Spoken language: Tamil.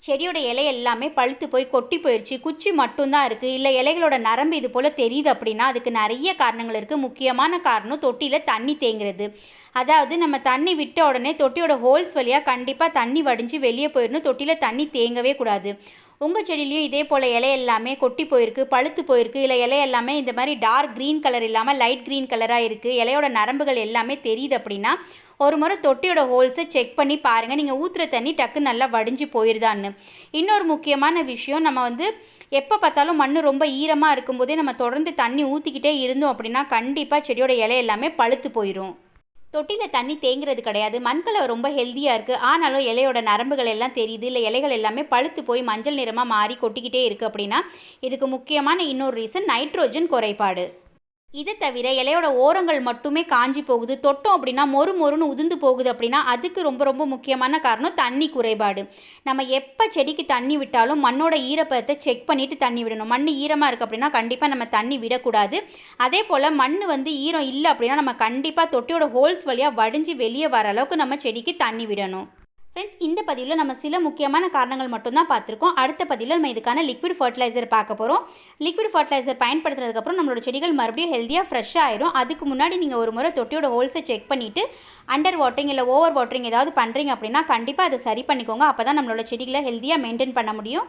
செடியோட இலை எல்லாமே பழுத்து போய் கொட்டி போயிடுச்சு, குச்சி மட்டும்தான் இருக்குது, இல்லை இலைகளோட நரம்பு இது போல் தெரியுது அப்படின்னா அதுக்கு நிறைய காரணங்கள் இருக்குது. முக்கியமான காரணம் தொட்டியில் தண்ணி தேங்குறது. அதாவது நம்ம தண்ணி விட்ட உடனே தொட்டியோட ஹோல்ஸ் வழியாக கண்டிப்பாக தண்ணி வடிஞ்சு வெளியே போயிடணும். தொட்டியில் தண்ணி தேங்கவே கூடாது. உங்கள் செடியிலையும் இதே போல் இலை எல்லாமே கொட்டி போயிருக்கு, பழுத்து போயிருக்கு, இல்லை இலை எல்லாமே இந்த மாதிரி டார்க் க்ரீன் கலர் இல்லாமல் லைட் க்ரீன் கலராக இருக்குது, இலையோட நரம்புகள் எல்லாமே தெரியுது அப்படின்னா ஒரு முறை தொட்டியோட ஹோல்ஸை செக் பண்ணி பாருங்கள். நீங்கள் ஊற்றுற தண்ணி டக்கு நல்லா வடிஞ்சு போயிருதான்னு. இன்னொரு முக்கியமான விஷயம், நம்ம எப்போ பார்த்தாலும் மண் ரொம்ப ஈரமாக இருக்கும்போதே நம்ம தொடர்ந்து தண்ணி ஊற்றிக்கிட்டே இருந்தோம் அப்படின்னா கண்டிப்பாக செடியோட இலை எல்லாமே பழுத்து போயிடும். தொட்டியில் தண்ணி தேங்குறது கிடையாது, மண்கலவை ரொம்ப ஹெல்த்தியாக இருக்குது, ஆனாலும் இலையோட நரம்புகள் எல்லாம் தெரியுது, இல்லை இலைகள் எல்லாமே பழுத்து போய் மஞ்சள் நிறமாக மாறி கொட்டிக்கிட்டே இருக்குது அப்படின்னா இதுக்கு முக்கியமான இன்னொரு ரீசன் நைட்ரோஜன் குறைபாடு. இது தவிர இலையோட ஓரங்கள் மட்டுமே காஞ்சி போகுது, தொட்டோம் அப்படின்னா மொறுன்னு உதிர்ந்து போகுது அப்படின்னா அதுக்கு ரொம்ப ரொம்ப முக்கியமான காரணம் தண்ணி குறைபாடு. நம்ம எப்போ செடிக்கு தண்ணி விட்டாலும் மண்ணோட ஈரப்பதத்தை செக் பண்ணிவிட்டு தண்ணி விடணும். மண் ஈரமாக இருக்குது அப்படின்னா கண்டிப்பாக நம்ம தண்ணி விடக்கூடாது. அதே போல் மண் ஈரம் இல்லை அப்படின்னா நம்ம கண்டிப்பாக தொட்டியோட ஹோல்ஸ் வழியாக வடிஞ்சு வெளியே வர அளவுக்கு நம்ம செடிக்கு தண்ணி விடணும். ஃப்ரெண்ட்ஸ், இந்த பதிவில் நம்ம சில முக்கியமான காரணங்கள் மட்டும்தான் பார்த்துருக்கோம். அடுத்த பதிவில் நம்ம இதுக்கான லிக்விட் ஃபர்டிலைசர் பார்க்க போகிறோம். லிக்விட் ஃபர்டிலைசர் பயன்படுத்துறதுக்கப்புறம் நம்மளோட செடிகள் மறுபடியும் ஹெல்த்தியாக ஃப்ரெஷ்ஷாக ஆயிரும். அதுக்கு முன்னாடி நீங்கள் ஒரு முறை தொட்டியோட ஹோல்ஸை செக் பண்ணிவிட்டு அண்டர் வாட்டரிங் இல்லை ஓவர் வாட்டரிங் ஏதாவது பண்ணுறீங்க அப்படின்னா கண்டிப்பாக அதை சரி பண்ணிக்கோங்க. அப்போ தான் நம்மளோட செடிகளை ஹெல்த்தியாக மெயின்டைன் பண்ண முடியும்.